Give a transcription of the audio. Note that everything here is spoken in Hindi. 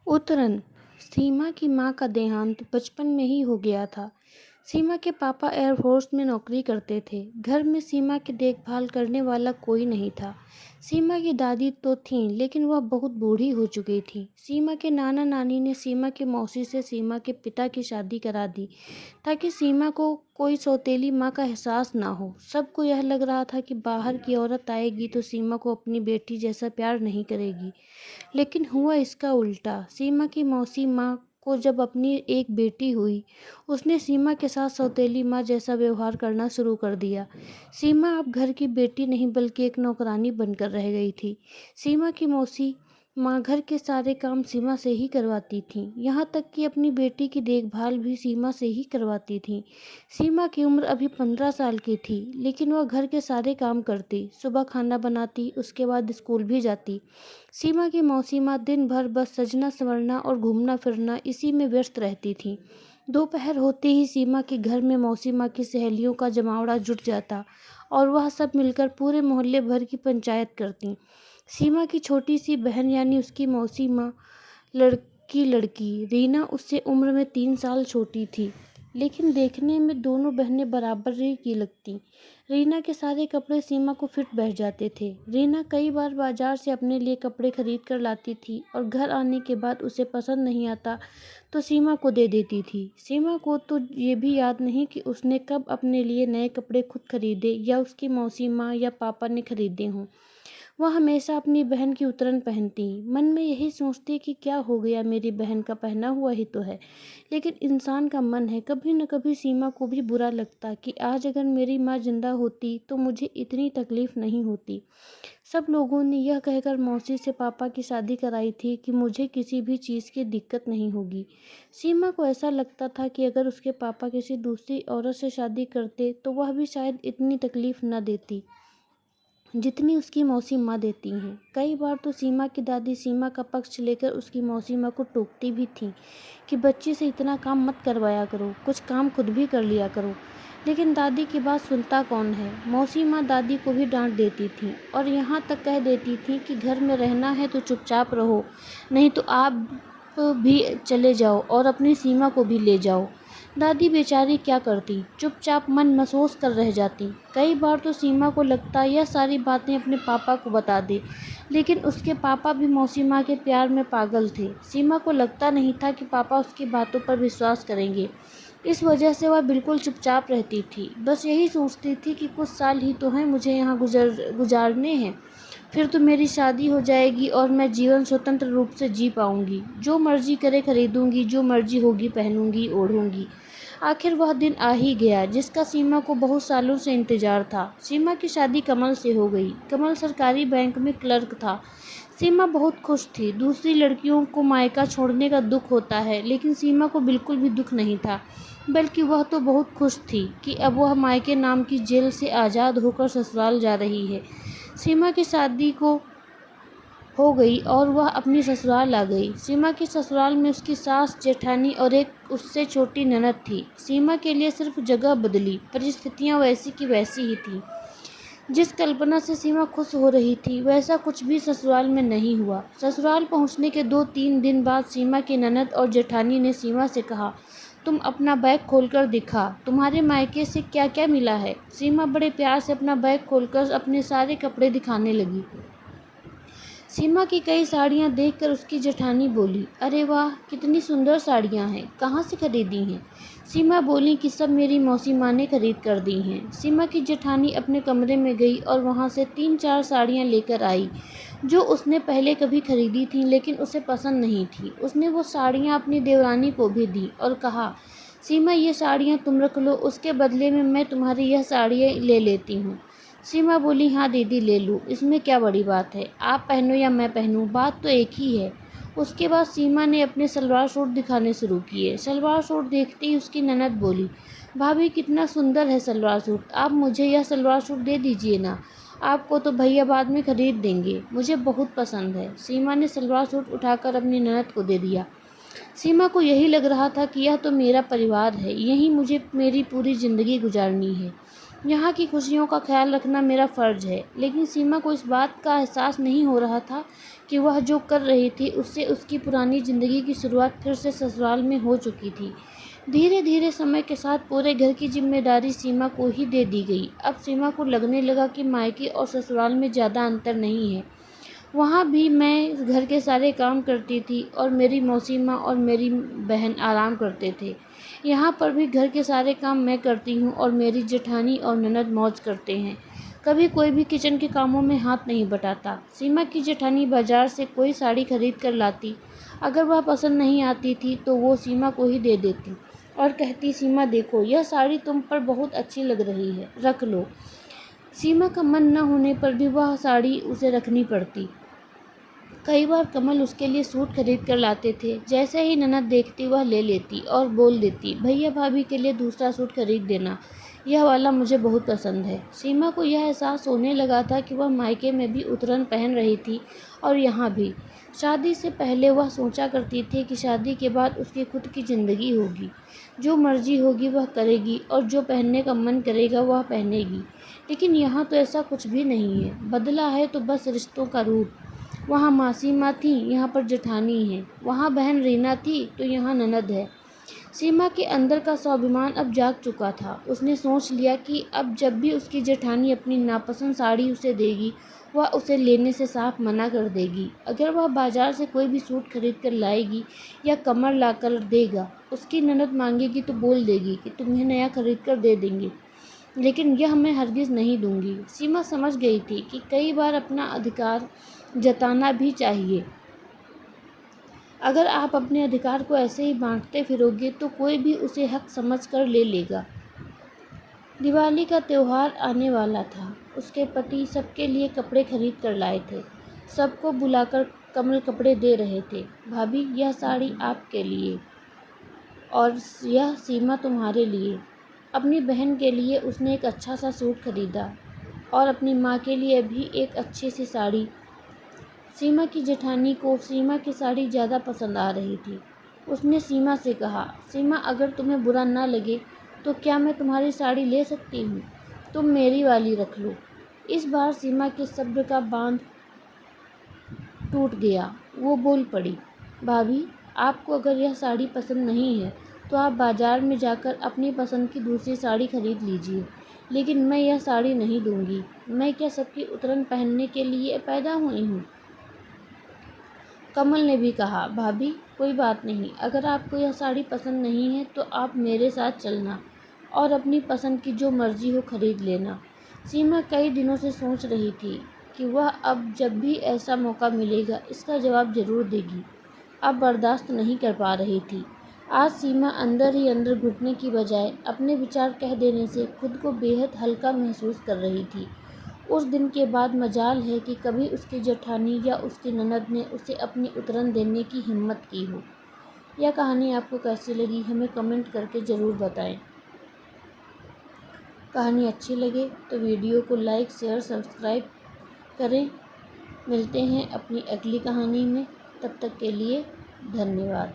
उत्तरन। सीमा की मां का देहांत बचपन में ही हो गया था। सीमा के पापा एयरफोर्स में नौकरी करते थे। घर में सीमा की देखभाल करने वाला कोई नहीं था। सीमा की दादी तो थीं, लेकिन वह बहुत बूढ़ी हो चुकी थी। सीमा के नाना नानी ने सीमा की मौसी से सीमा के पिता की शादी करा दी, ताकि सीमा को कोई सौतेली माँ का एहसास ना हो। सबको यह लग रहा था कि बाहर की औरत आएगी तो सीमा को अपनी बेटी जैसा प्यार नहीं करेगी, लेकिन हुआ इसका उल्टा। सीमा की मौसी माँ को जब अपनी एक बेटी हुई, उसने सीमा के साथ सौतेली माँ जैसा व्यवहार करना शुरू कर दिया। सीमा अब घर की बेटी नहीं बल्कि एक नौकरानी बनकर रह गई थी। सीमा की मौसी माँ घर के सारे काम सीमा से ही करवाती थीं, यहाँ तक कि अपनी बेटी की देखभाल भी सीमा से ही करवाती थीं। सीमा की उम्र अभी 15 साल की थी, लेकिन वह घर के सारे काम करती, सुबह खाना बनाती, उसके बाद स्कूल भी जाती। सीमा की मौसी माँ दिन भर बस सजना संवरना और घूमना फिरना इसी में व्यस्त रहती थीं। दोपहर होते ही सीमा के घर में मौसी माँ की सहेलियों का जमावड़ा जुट जाता और वह सब मिलकर पूरे मोहल्ले भर की पंचायत करती। सीमा की छोटी सी बहन यानी उसकी मौसी माँ लड़की रीना उससे उम्र में 3 साल छोटी थी, लेकिन देखने में दोनों बहनें बराबर ही की लगती। रीना के सारे कपड़े सीमा को फिट बैठ जाते थे। रीना कई बार बाजार से अपने लिए कपड़े खरीद कर लाती थी और घर आने के बाद उसे पसंद नहीं आता तो सीमा को दे देती थी। सीमा को तो ये भी याद नहीं कि उसने कब अपने लिए नए कपड़े खुद खरीदे या उसकी मौसी माँ या पापा ने खरीदे हों। वह हमेशा अपनी बहन की उतरन पहनती, मन में यही सोचती कि क्या हो गया, मेरी बहन का पहना हुआ ही तो है। लेकिन इंसान का मन है, कभी न कभी सीमा को भी बुरा लगता कि आज अगर मेरी माँ जिंदा होती तो मुझे इतनी तकलीफ नहीं होती। सब लोगों ने यह कहकर मौसी से पापा की शादी कराई थी कि मुझे किसी भी चीज़ की दिक्कत नहीं होगी। सीमा को ऐसा लगता था कि अगर उसके पापा किसी दूसरी औरत से शादी करते तो वह भी शायद इतनी तकलीफ न देती जितनी उसकी मौसी माँ देती हैं। कई बार तो सीमा की दादी सीमा का पक्ष लेकर उसकी मौसी माँ को टोकती भी थी कि बच्ची से इतना काम मत करवाया करो, कुछ काम खुद भी कर लिया करो। लेकिन दादी की बात सुनता कौन है। मौसी माँ दादी को भी डांट देती थी और यहाँ तक कह देती थी कि घर में रहना है तो चुपचाप रहो, नहीं तो आप भी चले जाओ और अपनी सीमा को भी ले जाओ। दादी बेचारी क्या करती, चुपचाप मन महसूस कर रह जाती। कई बार तो सीमा को लगता यह सारी बातें अपने पापा को बता दे, लेकिन उसके पापा भी मौसी माँ के प्यार में पागल थे। सीमा को लगता नहीं था कि पापा उसकी बातों पर विश्वास करेंगे, इस वजह से वह बिल्कुल चुपचाप रहती थी। बस यही सोचती थी कि कुछ साल ही तो हैं मुझे यहाँ गुजारने हैं, फिर तो मेरी शादी हो जाएगी और मैं जीवन स्वतंत्र रूप से जी पाऊंगी। जो मर्जी करे खरीदूंगी, जो मर्जी होगी पहनूंगी ओढ़ूंगी। आखिर वह दिन आ ही गया जिसका सीमा को बहुत सालों से इंतजार था। सीमा की शादी कमल से हो गई। कमल सरकारी बैंक में क्लर्क था। सीमा बहुत खुश थी। दूसरी लड़कियों को मायका छोड़ने का दुख होता है, लेकिन सीमा को बिल्कुल भी दुख नहीं था, बल्कि वह तो बहुत खुश थी कि अब वह मायके नाम की जेल से आज़ाद होकर ससुराल जा रही है। सीमा की शादी को हो गई और वह अपनी ससुराल आ गई। सीमा की ससुराल में उसकी सास, जेठानी और एक उससे छोटी ननद थी। सीमा के लिए सिर्फ जगह बदली, परिस्थितियां वैसी की वैसी ही थी। जिस कल्पना से सीमा खुश हो रही थी, वैसा कुछ भी ससुराल में नहीं हुआ। ससुराल पहुंचने के 2-3 दिन बाद सीमा की ननद और जेठानी ने सीमा से कहा, तुम अपना बैग खोलकर दिखा, तुम्हारे मायके से क्या क्या मिला है। सीमा बड़े प्यार से अपना बैग खोलकर अपने सारे कपड़े दिखाने लगी। सीमा की कई साड़ियाँ देखकर उसकी जेठानी बोली, अरे वाह, कितनी सुंदर साड़ियाँ हैं, कहाँ से खरीदी हैं। सीमा बोली कि सब मेरी मौसी माँ ने खरीद कर दी हैं। सीमा की जेठानी अपने कमरे में गई और वहाँ से 3-4 साड़ियाँ लेकर आई जो उसने पहले कभी खरीदी थीं, लेकिन उसे पसंद नहीं थी। उसने वो साड़ियाँ अपनी देवरानी को भी दी और कहा, सीमा ये साड़ियाँ तुम रख लो, उसके बदले में मैं तुम्हारी यह साड़ियाँ ले लेती हूँ। सीमा बोली, हाँ दीदी ले लूँ, इसमें क्या बड़ी बात है, आप पहनो या मैं पहनूँ, बात तो एक ही है। उसके बाद सीमा ने अपने सलवार सूट दिखाने शुरू किए। सलवार सूट देखते ही उसकी ननद बोली, भाभी कितना सुंदर है सलवार सूट, आप मुझे यह सलवार सूट दे दीजिए ना, आपको तो भैया बाद में खरीद देंगे, मुझे बहुत पसंद है। सीमा ने सलवार सूट उठाकर अपनी ननद को दे दिया। सीमा को यही लग रहा था कि यह तो मेरा परिवार है, यहीं मुझे मेरी पूरी ज़िंदगी गुजारनी है। यहाँ की खुशियों का ख्याल रखना मेरा फ़र्ज़ है। लेकिन सीमा को इस बात का एहसास नहीं हो रहा था कि वह जो कर रही थी उससे उसकी पुरानी ज़िंदगी की शुरुआत फिर से ससुराल में हो चुकी थी। धीरे धीरे समय के साथ पूरे घर की जिम्मेदारी सीमा को ही दे दी गई। अब सीमा को लगने लगा कि मायके और ससुराल में ज़्यादा अंतर नहीं है। वहाँ भी मैं घर के सारे काम करती थी और मेरी मौसी माँ और मेरी बहन आराम करते थे। यहाँ पर भी घर के सारे काम मैं करती हूँ और मेरी जेठानी और ननद मौज करते हैं। कभी कोई भी किचन के कामों में हाथ नहीं बटाता। सीमा की जेठानी बाजार से कोई साड़ी खरीद कर लाती। अगर वह पसंद नहीं आती थी तो वो सीमा को ही दे देती और कहती, सीमा देखो, यह साड़ी तुम पर बहुत अच्छी लग रही है, रख लो। सीमा का मन न होने पर भी वह साड़ी उसे रखनी पड़ती। कई बार कमल उसके लिए सूट खरीद कर लाते थे। जैसे ही ननद देखती वह ले लेती और बोल देती, भैया भाभी के लिए दूसरा सूट खरीद देना, यह वाला मुझे बहुत पसंद है। सीमा को यह एहसास होने लगा था कि वह मायके में भी उतरन पहन रही थी और यहाँ भी। शादी से पहले वह सोचा करती थी कि शादी के बाद उसकी खुद की ज़िंदगी होगी, जो मर्जी होगी वह करेगी और जो पहनने का मन करेगा वह पहनेगी। लेकिन यहाँ तो ऐसा कुछ भी नहीं है। बदला है तो बस रिश्तों का रूप। वहाँ मासी माँ थी, यहाँ पर जेठानी है। वहाँ बहन रीना थी तो यहाँ ननद है। सीमा के अंदर का स्वाभिमान अब जाग चुका था। उसने सोच लिया कि अब जब भी उसकी जेठानी अपनी नापसंद साड़ी उसे देगी, वह उसे लेने से साफ मना कर देगी। अगर वह बाजार से कोई भी सूट खरीद कर लाएगी या कमर ला कर देगा, उसकी ननद मांगेगी तो बोल देगी कि तुम्हें नया खरीद कर दे देंगे, लेकिन यह मैं हरगिज़ नहीं दूंगी। सीमा समझ गई थी कि कई बार अपना अधिकार जताना भी चाहिए। अगर आप अपने अधिकार को ऐसे ही बांटते फिरोगे तो कोई भी उसे हक समझ कर ले लेगा। दिवाली का त्यौहार आने वाला था। उसके पति सबके लिए कपड़े खरीद कर लाए थे। सबको बुलाकर कमल कपड़े दे रहे थे। भाभी, यह साड़ी आपके लिए और यह सीमा तुम्हारे लिए। अपनी बहन के लिए उसने एक अच्छा सा सूट खरीदा और अपनी माँ के लिए भी एक अच्छी सी साड़ी। सीमा की जेठानी को सीमा की साड़ी ज़्यादा पसंद आ रही थी। उसने सीमा से कहा, सीमा, अगर तुम्हें बुरा ना लगे तो क्या मैं तुम्हारी साड़ी ले सकती हूँ? तुम मेरी वाली रख लो। इस बार सीमा के सब्र का बांध टूट गया। वो बोल पड़ी, भाभी, आपको अगर यह साड़ी पसंद नहीं है तो आप बाज़ार में जाकर अपनी पसंद की दूसरी साड़ी खरीद लीजिए, लेकिन मैं यह साड़ी नहीं दूँगी। मैं क्या सबकी उतरन पहनने के लिए पैदा हुई हूँ? कमल ने भी कहा, भाभी, कोई बात नहीं, अगर आपको यह साड़ी पसंद नहीं है तो आप मेरे साथ चलना और अपनी पसंद की जो मर्जी हो खरीद लेना। सीमा कई दिनों से सोच रही थी कि वह अब जब भी ऐसा मौका मिलेगा इसका जवाब ज़रूर देगी। अब बर्दाश्त नहीं कर पा रही थी। आज सीमा अंदर ही अंदर घुटने की बजाय अपने विचार कह देने से खुद को बेहद हल्का महसूस कर रही थी। उस दिन के बाद मजाल है कि कभी उसकी जेठानी या उसकी ननद ने उसे अपनी उतरन देने की हिम्मत की हो। यह कहानी आपको कैसी लगी हमें कमेंट करके ज़रूर बताएं। कहानी अच्छी लगे तो वीडियो को लाइक, शेयर, सब्सक्राइब करें। मिलते हैं अपनी अगली कहानी में। तब तक के लिए धन्यवाद।